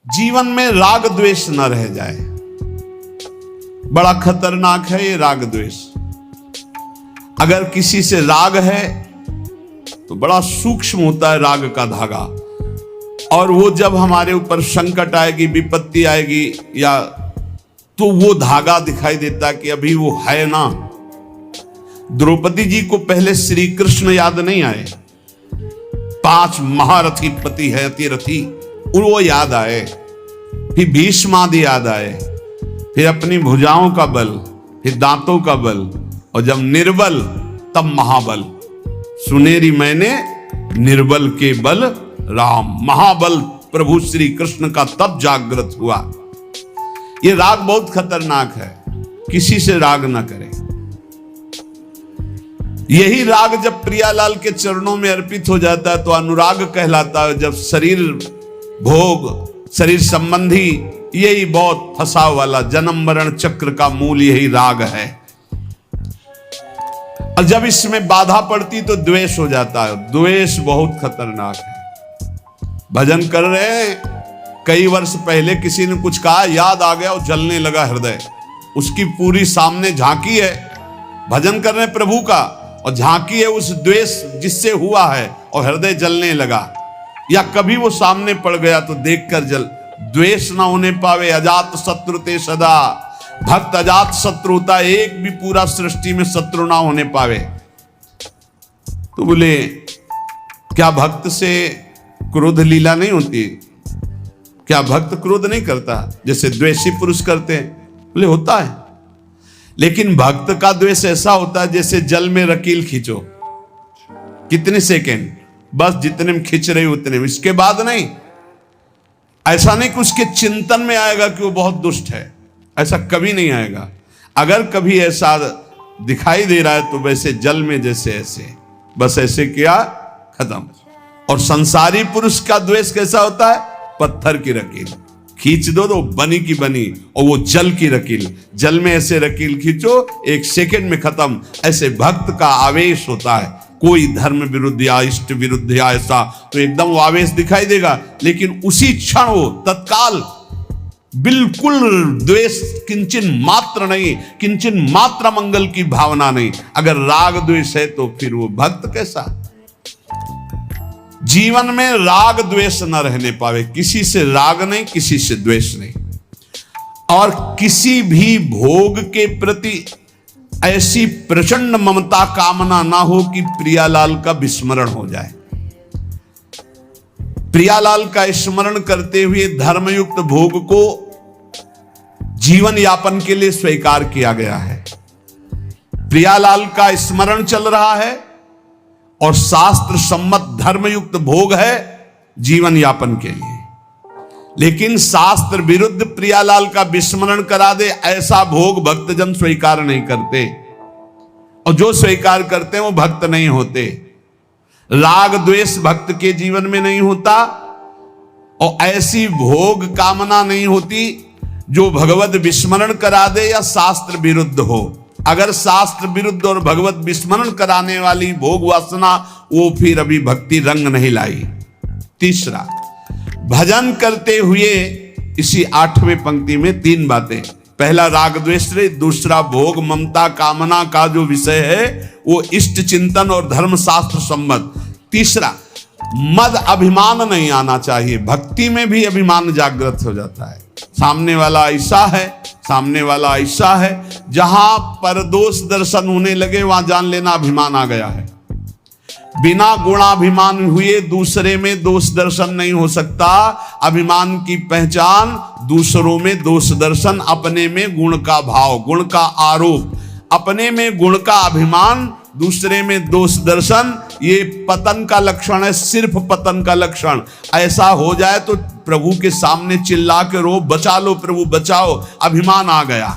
जीवन में राग द्वेष न रह जाए। बड़ा खतरनाक है ये राग द्वेष। अगर किसी से राग है तो बड़ा सूक्ष्म होता है राग का धागा, और वो जब हमारे ऊपर संकट आएगी, विपत्ति आएगी, या तो वो धागा दिखाई देता कि अभी वो है ना। द्रौपदी जी को पहले श्री कृष्ण याद नहीं आए, 5 महारथी पति है अतिरथी, वो याद आए, फिर भीष्मादि याद आए, फिर अपनी भुजाओं का बल, फिर दांतों का बल, और जब निर्बल तब महाबल। सुनेरी मैंने निर्बल के बल राम, महाबल प्रभु श्री कृष्ण का तब जागृत हुआ। ये राग बहुत खतरनाक है, किसी से राग ना करें। यही राग जब प्रियालाल के चरणों में अर्पित हो जाता है तो अनुराग कहलाता है। जब शरीर भोग, शरीर संबंधी, यही बहुत फंसाव वाला जन्म मरण चक्र का मूल यही राग है। और जब इसमें बाधा पड़ती तो द्वेष हो जाता है। द्वेष बहुत खतरनाक है। भजन कर रहे हैं, कई वर्ष पहले किसी ने कुछ कहा, याद आ गया और जलने लगा हृदय। उसकी पूरी सामने झांकी है, भजन कर रहे हैं प्रभु का, और झांकी है उस द्वेष जिससे हुआ है, और हृदय जलने लगा। या कभी वो सामने पड़ गया तो देखकर जल। द्वेष ना होने पावे, अजात शत्रु ते सदा। भक्त अजात शत्रु होता, एक भी पूरा सृष्टि में शत्रु ना होने पावे। तो बोले क्या भक्त से क्रोध लीला नहीं होती? क्या भक्त क्रोध नहीं करता जैसे द्वेषी पुरुष करते हैं? बोले होता है, लेकिन भक्त का द्वेष ऐसा होता है जैसे जल में रकील खींचो, कितने सेकेंड, बस जितने में खींच रही उतने में, इसके बाद नहीं। ऐसा नहीं कि उसके चिंतन में आएगा कि वो बहुत दुष्ट है, ऐसा कभी नहीं आएगा। अगर कभी ऐसा दिखाई दे रहा है तो वैसे जल में जैसे ऐसे, बस ऐसे किया, खत्म। और संसारी पुरुष का द्वेष कैसा होता है? पत्थर की रकील खींच दो तो बनी की बनी, और वो जल की रकील, जल में ऐसे रकील खींचो, 1 सेकेंड में खत्म। ऐसे भक्त का आवेश होता है। कोई धर्म विरुद्ध या इष्ट विरुद्ध या ऐसा तो एकदम वो आवेश दिखाई देगा, लेकिन उसी क्षण वो तत्काल बिल्कुल द्वेष किंचन मात्र नहीं, किंचन मात्र मंगल की भावना नहीं। अगर राग द्वेष है तो फिर वो भक्त कैसा? जीवन में राग द्वेष न रहने पावे, किसी से राग नहीं, किसी से द्वेष नहीं, और किसी भी भोग के प्रति ऐसी प्रचंड ममता कामना ना हो कि प्रियालाल का विस्मरण हो जाए। प्रियालाल का स्मरण करते हुए धर्मयुक्त भोग को जीवन यापन के लिए स्वीकार किया गया है। प्रियालाल का स्मरण चल रहा है और शास्त्र सम्मत धर्मयुक्त भोग है जीवन यापन के लिए, लेकिन शास्त्र विरुद्ध प्रियालाल का विस्मरण करा दे ऐसा भोग भक्तजन स्वीकार नहीं करते, और जो स्वीकार करते हैं वो भक्त नहीं होते। राग द्वेष भक्त के जीवन में नहीं होता, और ऐसी भोग कामना नहीं होती जो भगवत विस्मरण करा दे या शास्त्र विरुद्ध हो। अगर शास्त्र विरुद्ध और भगवत विस्मरण कराने वाली भोग वासना, वो फिर अभी भक्ति रंग नहीं लाई। तीसरा, भजन करते हुए इसी 8वें पंक्ति में 3 बातें। पहला राग द्वेष, दूसरा भोग ममता कामना का जो विषय है वो इष्ट चिंतन और धर्म शास्त्र सम्मत। तीसरा, मद अभिमान नहीं आना चाहिए। भक्ति में भी अभिमान जागृत हो जाता है, सामने वाला ऐसा है, सामने वाला ऐसा है। जहां पर दोष दर्शन होने लगे वहां जान लेना अभिमान आ गया है। बिना गुणाभिमान हुए दूसरे में दोष दर्शन नहीं हो सकता। अभिमान की पहचान दूसरों में दोष दर्शन, अपने में गुण का भाव, गुण का आरोप, अपने में गुण का अभिमान, दूसरे में दोष दर्शन, ये पतन का लक्षण है, सिर्फ पतन का लक्षण। ऐसा हो जाए तो प्रभु के सामने चिल्ला के रो, बचा लो प्रभु बचाओ, अभिमान आ गया।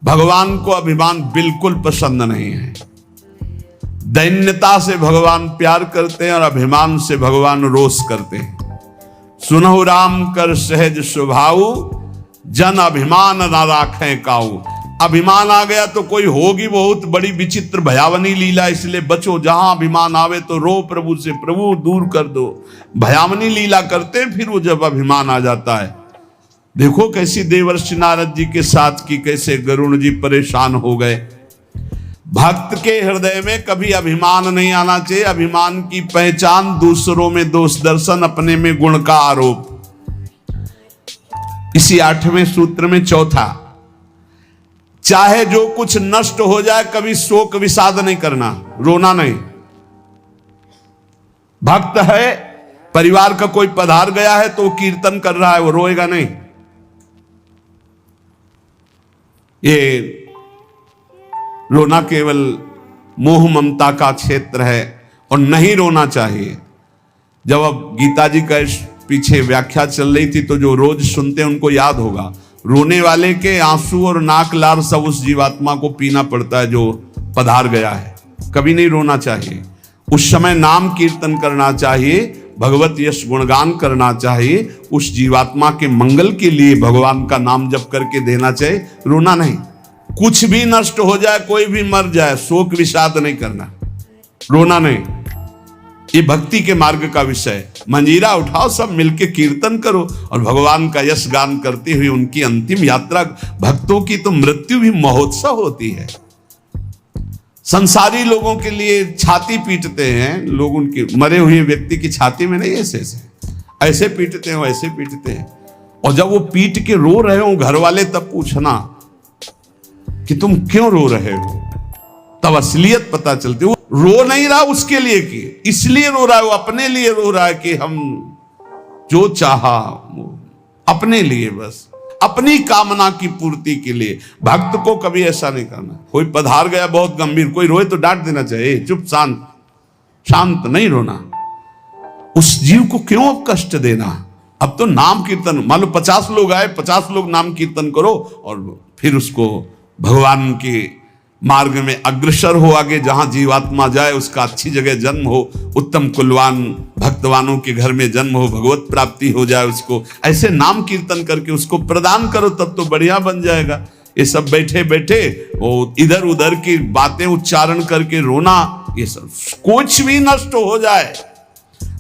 भगवान को अभिमान बिल्कुल पसंद नहीं है। दैन्यता से भगवान प्यार करते हैं और अभिमान से भगवान रोष करते हैं। सुनहु राम कर सहज स्वभाव, जन अभिमान ना राखें काऊ। अभिमान आ गया तो कोई होगी बहुत बड़ी विचित्र भयावनी लीला, इसलिए बचो। जहां अभिमान आवे तो रो प्रभु से, प्रभु दूर कर दो। भयावनी लीला करते हैं फिर वो जब अभिमान आ जाता है। देखो कैसी देवर्षि नारद जी के साथ की, कैसे गरुड़ जी परेशान हो गए। भक्त के हृदय में कभी अभिमान नहीं आना चाहिए। अभिमान की पहचान दूसरों में दोष दर्शन, अपने में गुण का आरोप। इसी 8वें सूत्र में चौथा, चाहे जो कुछ नष्ट हो जाए कभी शोक विषाद नहीं करना, रोना नहीं। भक्त है, परिवार का कोई पधार गया है तो कीर्तन कर रहा है, वो रोएगा नहीं। ये रोना केवल मोह ममता का क्षेत्र है और नहीं रोना चाहिए। जब अब गीता जी का पीछे व्याख्या चल रही थी तो जो रोज सुनते हैं उनको याद होगा, रोने वाले के आंसू और नाक लार सब उस जीवात्मा को पीना पड़ता है जो पधार गया है। कभी नहीं रोना चाहिए। उस समय नाम कीर्तन करना चाहिए, भगवत यश गुणगान करना चाहिए, उस जीवात्मा के मंगल के लिए भगवान का नाम जप करके देना चाहिए, रोना नहीं। कुछ भी नष्ट हो जाए, कोई भी मर जाए, शोक विषाद नहीं करना, रोना नहीं। ये भक्ति के मार्ग का विषय। मंजीरा उठाओ, सब मिलके कीर्तन करो और भगवान का यश गान करते हुए उनकी अंतिम यात्रा। भक्तों की तो मृत्यु भी महोत्सव होती है। संसारी लोगों के लिए छाती पीटते हैं लोग, उनके मरे हुए व्यक्ति की छाती में नहीं, ऐसे पीटते हैं, वैसे पीटते हैं। और जब वो पीट के रो रहे हो घर वाले, तब पूछना कि तुम क्यों रो रहे हो, तब असलियत पता चलती है। वो रो नहीं रहा उसके लिए कि इसलिए रो रहा है, वो अपने लिए रो रहा है कि हम जो चाहा अपने लिए, बस अपनी कामना की पूर्ति के लिए। भक्त को कभी ऐसा नहीं करना। कोई पधार गया बहुत गंभीर, कोई रोए तो डांट देना चाहिए, चुप शांत नहीं रोना। उस जीव को क्यों अब कष्ट देना। अब तो नाम कीर्तन, मान लो 50 लोग आए, 50 लोग नाम कीर्तन करो और फिर उसको भगवान के मार्ग में अग्रसर हो आगे। जहां जीवात्मा जाए उसका अच्छी जगह जन्म हो, उत्तम कुलवान भक्तवानों के घर में जन्म हो, भगवत प्राप्ति हो जाए उसको। ऐसे नाम कीर्तन करके उसको प्रदान करो, तब तो बढ़िया बन जाएगा। ये सब बैठे बैठे वो इधर उधर की बातें उच्चारण करके रोना, ये सब कुछ भी नष्ट हो जाए।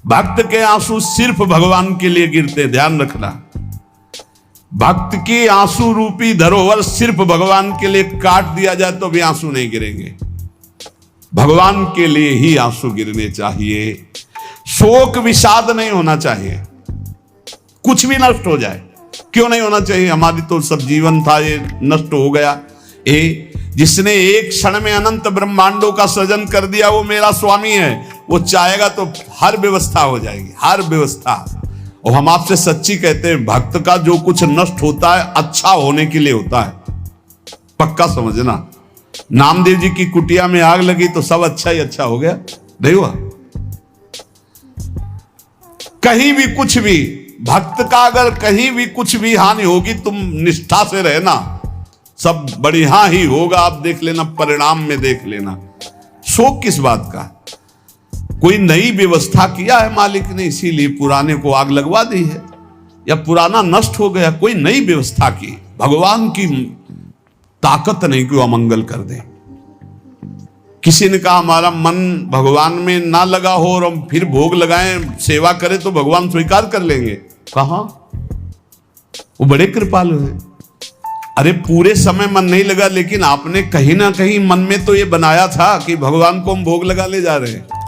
भक्त के आंसू सिर्फ भगवान के लिए गिरते, ध्यान रखना। भक्त की आंसू रूपी धरोहर सिर्फ भगवान के लिए काट दिया जाए तो भी आंसू नहीं गिरेंगे। भगवान के लिए ही आंसू गिरने चाहिए। शोक विषाद नहीं होना चाहिए। कुछ भी नष्ट हो जाए, क्यों नहीं होना चाहिए। हमारी तो सब जीवन था, ये नष्ट हो गया। जिसने एक क्षण में अनंत ब्रह्मांडों का सृजन कर दिया वो मेरा स्वामी है। वो चाहेगा तो हर व्यवस्था हो जाएगी, हर व्यवस्था। और हम आपसे सच्ची कहते हैं, भक्त का जो कुछ नष्ट होता है अच्छा होने के लिए होता है, पक्का समझना। नामदेव जी की कुटिया में आग लगी तो सब अच्छा ही अच्छा हो गया, नहीं हुआ। कहीं भी कुछ भी, भक्त का अगर कहीं भी कुछ भी हानि होगी, तुम निष्ठा से रहना, सब बढ़िया ही होगा। आप देख लेना, परिणाम में देख लेना। शोक किस बात का। कोई नई व्यवस्था किया है मालिक ने, इसीलिए पुराने को आग लगवा दी है, या पुराना नष्ट हो गया, कोई नई व्यवस्था की। भगवान की ताकत नहीं कि वो अमंगल कर दे। किसी ने कहा हमारा मन भगवान में ना लगा हो और हम फिर भोग लगाएं, सेवा करें तो भगवान स्वीकार कर लेंगे। कहां, वो बड़े कृपालु है। अरे पूरे समय मन नहीं लगा, लेकिन आपने कहीं ना कहीं मन में तो ये बनाया था कि भगवान को हम भोग लगा ले जा रहे हैं।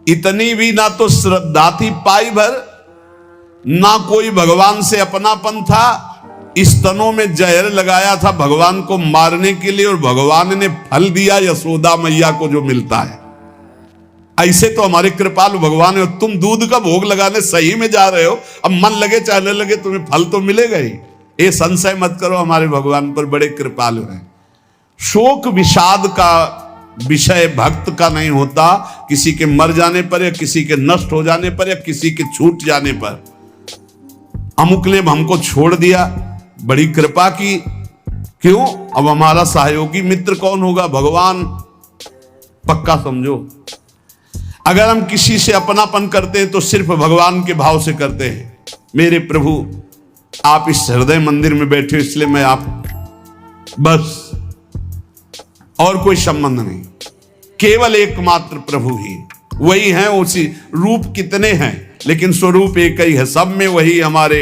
इतनी भी ना तो श्रद्धा थी पाई भर, ना कोई भगवान से अपनापन था। स्तनों में जहर लगाया था भगवान को मारने के लिए, और भगवान ने फल दिया यशोदा मैया को जो मिलता है। ऐसे तो हमारे कृपालु भगवान है। तुम दूध का भोग लगाने सही में जा रहे हो, अब मन लगे चाहे न लगे तुम्हें फल तो मिलेगा ही। ये संशय मत करो, हमारे भगवान पर बड़े कृपालु हैं। शोक विषाद का विषय भक्त का नहीं होता। किसी के मर जाने पर, या किसी के नष्ट हो जाने पर, या किसी के छूट जाने पर। अमुक ने हमको छोड़ दिया, बड़ी कृपा की, क्यों, अब हमारा सहयोगी मित्र कौन होगा, भगवान। पक्का समझो, अगर हम किसी से अपनापन करते हैं तो सिर्फ भगवान के भाव से करते हैं। मेरे प्रभु, आप इस हृदय मंदिर में बैठे, इसलिए मैं बस, और कोई संबंध नहीं, केवल एकमात्र प्रभु ही वही है। उसी रूप कितने हैं लेकिन स्वरूप एक ही है, सब में वही हमारे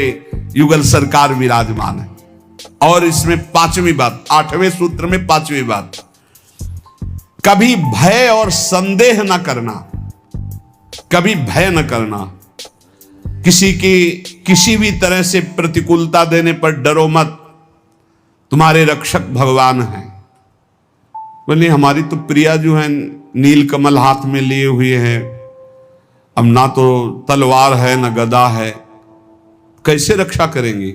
युगल सरकार विराजमान है। और इसमें पांचवी बात, 8वें सूत्र में 5वीं बात, कभी भय और संदेह न करना, कभी भय न करना। किसी की किसी भी तरह से प्रतिकूलता देने पर डरो मत, तुम्हारे रक्षक भगवान हैं। बोले हमारी तो प्रिया जो है नील कमल हाथ में लिए हुए हैं, अब ना तो तलवार है ना गदा है, कैसे रक्षा करेंगे?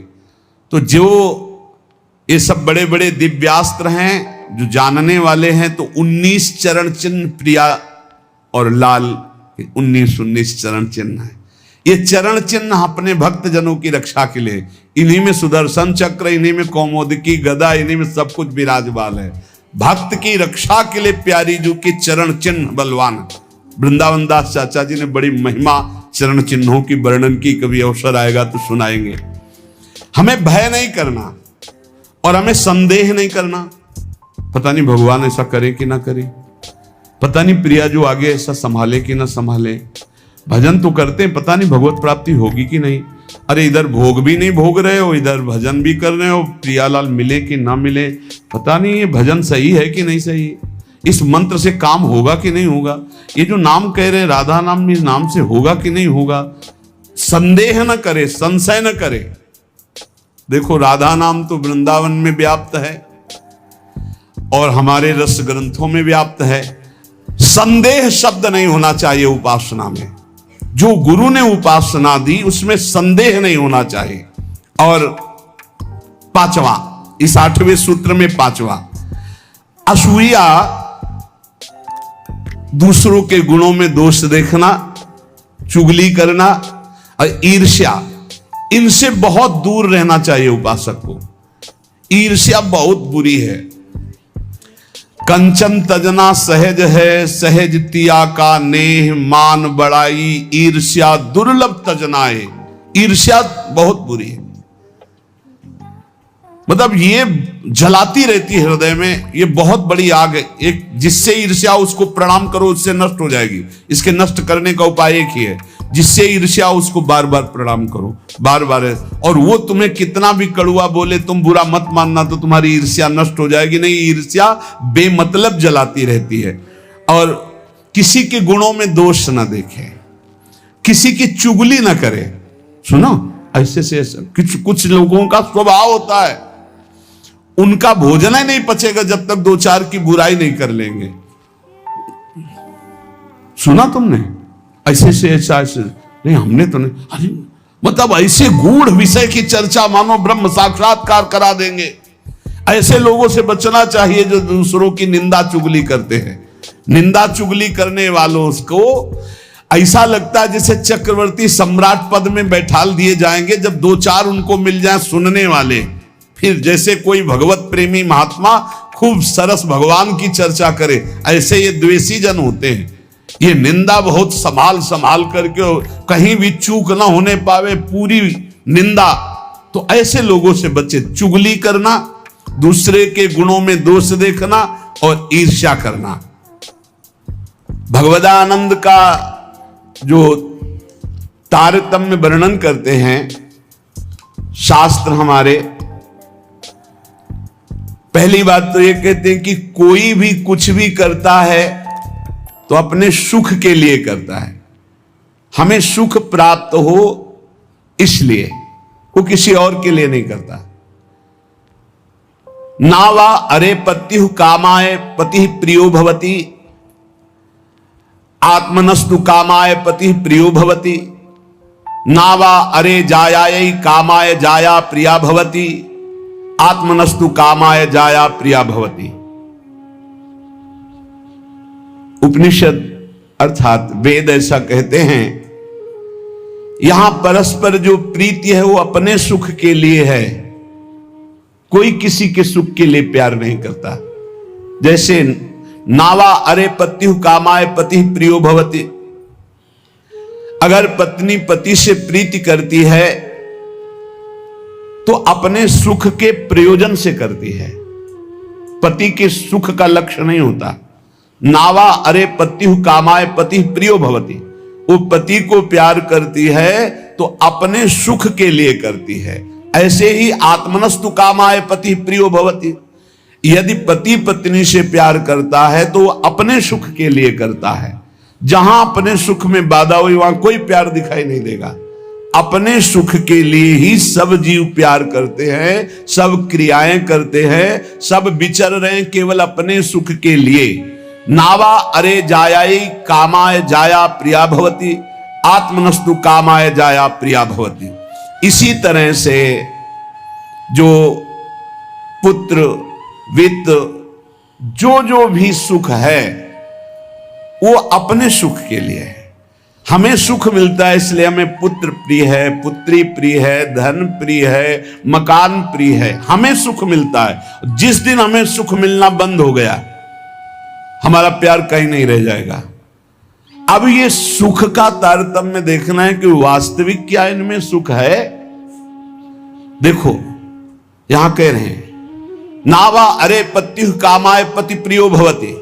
तो जो ये सब बड़े बड़े दिव्यास्त्र हैं जो जानने वाले हैं, तो 19 चरण चिन्ह प्रिया और लाल 19 चरण चिन्ह है। ये चरण चिन्ह अपने भक्त जनों की रक्षा के लिए, इन्हीं में सुदर्शन चक्र, इन्हीं में कौमोदकी गदा, इन्हीं में सब कुछ विराजमान है। भक्त की रक्षा के लिए प्यारी जी की चरण चिन्ह बलवान। वृंदावन दास चाचा जी ने बड़ी महिमा चरण चिन्हों की वर्णन की, कभी अवसर आएगा तो सुनाएंगे। हमें भय नहीं करना और हमें संदेह नहीं करना, पता नहीं भगवान ऐसा करे कि ना करे, पता नहीं प्रिया जो आगे ऐसा संभाले कि ना संभाले। भजन तो करते हैं, पता नहीं भगवत प्राप्ति होगी कि नहीं। अरे इधर भोग भी नहीं भोग रहे हो, इधर भजन भी कर रहे हो, प्रियालाल मिले कि ना मिले, पता नहीं ये भजन सही है कि नहीं सही, इस मंत्र से काम होगा कि नहीं होगा, ये जो नाम कह रहे राधा नाम, इस नाम से होगा कि नहीं होगा। संदेह न करे, संशय न करे। देखो राधा नाम तो वृंदावन में व्याप्त है और हमारे रस ग्रंथों में व्याप्त है। संदेह शब्द नहीं होना चाहिए उपासना में। जो गुरु ने उपासना दी उसमें संदेह नहीं होना चाहिए। और 5वां, इस 8वें सूत्र में 5वां, असूया, दूसरों के गुणों में दोष देखना, चुगली करना और ईर्ष्या, इनसे बहुत दूर रहना चाहिए उपासक को। ईर्ष्या बहुत बुरी है। कंचन तजना सहज है, सहज तिया का नेह, मान बड़ाई ईर्ष्या दुर्लभ तजनाए। ईर्ष्या बहुत बुरी है, मतलब ये जलाती रहती है हृदय में, ये बहुत बड़ी आग है। एक जिससे ईर्ष्या उसको प्रणाम करो उससे नष्ट हो जाएगी। इसके नष्ट करने का उपाय एक ही है, जिससे ईर्ष्या उसको बार बार प्रणाम करो, बार बार। और वो तुम्हें कितना भी कड़ुआ बोले तुम बुरा मत मानना, तो तुम्हारी ईर्ष्या नष्ट हो जाएगी नहीं। ईर्ष्या बेमतलब जलाती रहती है। और किसी के गुणों में दोष ना देखे, किसी की चुगली ना करे। सुनो ऐसे से कुछ लोगों का स्वभाव होता है, उनका भोजन ही नहीं पचेगा जब तक 2-4 की बुराई नहीं कर लेंगे। सुना तुमने ऐसे से ऐसा नहीं, हमने तो नहीं। अरे मतलब ऐसे गूढ़ विषय की चर्चा मानो ब्रह्म साक्षात्कार करा देंगे। ऐसे लोगों से बचना चाहिए जो दूसरों की निंदा चुगली करते हैं। निंदा चुगली करने वालों को ऐसा लगता है जैसे चक्रवर्ती सम्राट पद में बैठाल दिए जाएंगे, जब 2-4 उनको मिल जाए सुनने वाले, फिर जैसे कोई भगवत प्रेमी महात्मा खूब सरस भगवान की चर्चा करे, ऐसे ये द्वेषी जन होते हैं। ये निंदा बहुत संभाल संभाल करके, कहीं भी चूक ना होने पावे, पूरी निंदा। तो ऐसे लोगों से बचे। चुगली करना, दूसरे के गुणों में दोष देखना और ईर्ष्या करना। भगवदानंद का जो तारतम्य वर्णन करते हैं शास्त्र हमारे, पहली बात तो ये कहते हैं कि कोई भी कुछ भी करता है तो अपने सुख के लिए करता है। हमें सुख प्राप्त हो इसलिए, वो किसी और के लिए नहीं करता। नावा अरे पत्यु कामाय पति प्रियो भवति, आत्मनस्तु कामाय पति प्रियो भवति। नावा अरे जायायै कामाय जाया प्रिया भवति, आत्मनस्तु कामाय जाया प्रिया भवति। उपनिषद अर्थात वेद ऐसा कहते हैं, यहां परस्पर जो प्रीति है वो अपने सुख के लिए है, कोई किसी के सुख के लिए प्यार नहीं करता। जैसे नावा अरे पत्यु कामाय पति प्रियो भवति, अगर पत्नी पति से प्रीति करती है तो अपने सुख के प्रयोजन से करती है। पति के सुख का लक्ष्य नहीं होता। नावा अरे पत्यु कामाय पति प्रियो भवति, वो पति को प्यार करती है तो अपने सुख के लिए करती है। ऐसे ही आत्मनस्तु कामाय पति प्रियो भवति, यदि पति पत्नी से प्यार करता है तो वो अपने सुख के लिए करता है। जहां अपने सुख में बाधा हुई वहां कोई प्यार दिखाई नहीं देगा। अपने सुख के लिए ही सब जीव प्यार करते हैं, सब क्रियाएं करते हैं, सब विचर रहे हैं केवल अपने सुख के लिए। नावा अरे जायाई कामाय जाया प्रिया भवति, आत्मनस्तु कामाय जाया प्रिया भवति। इसी तरह से जो पुत्र वित्त जो भी सुख है वो अपने सुख के लिए है। हमें सुख मिलता है इसलिए हमें पुत्र प्रिय है, पुत्री प्रिय है, धन प्रिय है, मकान प्रिय है, हमें सुख मिलता है। जिस दिन हमें सुख मिलना बंद हो गया हमारा प्यार कहीं नहीं रह जाएगा। अब ये सुख का तारतम्य देखना है कि वास्तविक क्या इनमें सुख है। देखो यहां कह रहे हैं नावा अरे पत्यु कामाय पति प्रियो भवति,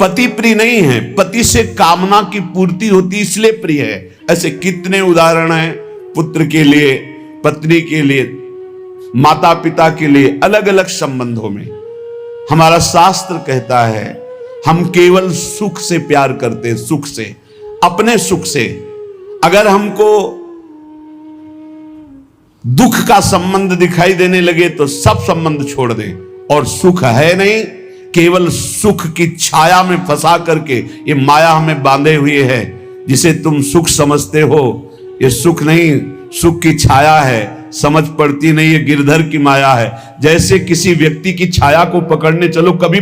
पति प्रिय नहीं है, पति से कामना की पूर्ति होती इसलिए प्रिय है। ऐसे कितने उदाहरण हैं, पुत्र के लिए, पत्नी के लिए, माता पिता के लिए, अलग अलग संबंधों में। हमारा शास्त्र कहता है हम केवल सुख से प्यार करते हैं, सुख से, अपने सुख से। अगर हमको दुख का संबंध दिखाई देने लगे तो सब संबंध छोड़ दें। और सुख है नहीं, केवल सुख की छाया में फंसा करके ये माया हमें बांधे हुए है। जिसे तुम सुख समझते हो ये सुख नहीं, सुख की छाया है, समझ पड़ती नहीं, ये गिरधर की माया है। जैसे किसी व्यक्ति की छाया को पकड़ने चलो कभी